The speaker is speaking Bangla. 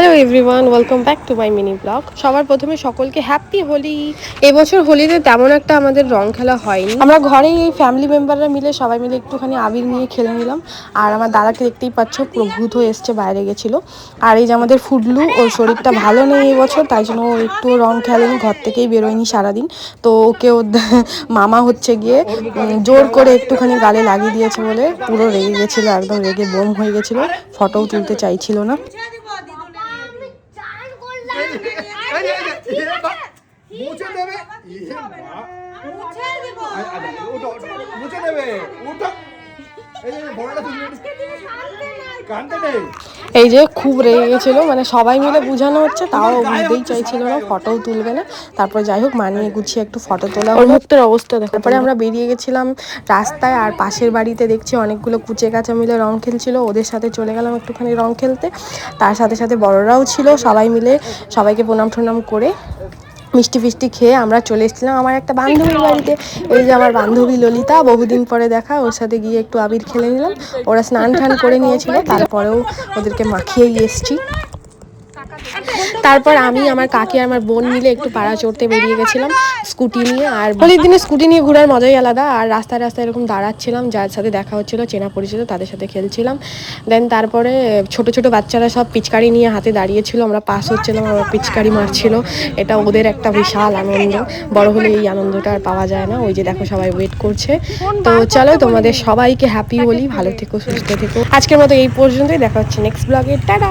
Hello everyone, welcome back to my mini blog. সবার প্রথমে সকলকে হ্যাপি হোলি। এবছর হোলিতে তেমন একটা আমাদের রং খেলা হয়নি। আমরা ঘরেই এই ফ্যামিলি মেম্বাররা মিলে সবাই মিলে একটুখানি আবির নিয়ে খেলে নিলাম। আর আমার দাদাকে দেখতেই পাচ্ছ, পুরো ভূত হয়ে এসছে, বাইরে গেছিলো। আর এই যে আমাদের ফুডলু, ওর শরীরটা ভালো নেই এবছর, তাই জন্য ও একটু রং খেলেনি, ঘর থেকেই বেরোয়নি সারাদিন। তো ওকে ওর মামা হচ্ছে গিয়ে জোর করে একটুখানি গালে লাগিয়ে দিয়েছে বলে পুরো রেগে গেছিলো, একদম রেগে বোম হয়ে গেছিলো, ফটোও তুলতে চাইছিল না। মুছে দেবে মুছে দেবে এই যে খুব রেগে গেছিলো, মানে সবাই মিলে বুঝানো হচ্ছে, তাও বুঝতেই চাইছিল না, ফটোও তুলবে না। তারপর যাই হোক মানিয়ে গুছিয়ে একটু ফটো তোলা, ওর মুখের অবস্থা দেখো। তারপরে আমরা বেরিয়ে গেছিলাম রাস্তায়, আর পাশের বাড়িতে দেখছি অনেকগুলো কুচে কাঁচা মিলে রং খেলছিল, ওদের সাথে চলে গেলাম একটুখানি রং খেলতে। তার সাথে সাথে বড়রাও ছিল, সবাই মিলে সবাইকে প্রণাম টনাম করে মিষ্টি ফিষ্টি খেয়ে আমরা চলে এসেছিলাম আমার একটা বান্ধবীর বাড়িতে। এই যে আমার বান্ধবী ললিতা, বহুদিন পরে দেখা, ওর সাথে গিয়ে একটু আবির খেলে নিলাম। ওরা স্নান টান করে নিয়েছিল, তারপরেও ওদেরকে মাখিয়েই এসছি। তারপর আমি, আমার কাকি আর আমার বোন মিলে একটু পাড়া চড়তে বেরিয়ে গেছিলাম স্কুটি নিয়ে। আর হোলির দিনে স্কুটি নিয়ে ঘোরার মজাই আলাদা। আর রাস্তায় রাস্তায় এরকম দাঁড়াচ্ছিলাম, যার সাথে দেখা হচ্ছিলো চেনা পরিচিত, তাদের সাথে খেলছিলাম। দেন তারপরে ছোট ছোট বাচ্চারা সব পিচকারি নিয়ে হাতে দাঁড়িয়েছিল, আমরা পাস হচ্ছিলাম, আমরা পিচকারি মারছিল। এটা ওদের একটা বিশাল আনন্দ, বড় হলে এই আনন্দটা আর পাওয়া যায় না। ওই যে দেখো সবাই ওয়েট করছে। তো চলো, তোমাদের সবাইকে হ্যাপি হোলি, ভালো থেকো, সুস্থ থেকো। আজকের মতো এই পর্যন্তই, দেখা হচ্ছে নেক্সট ব্লগে, টাটা।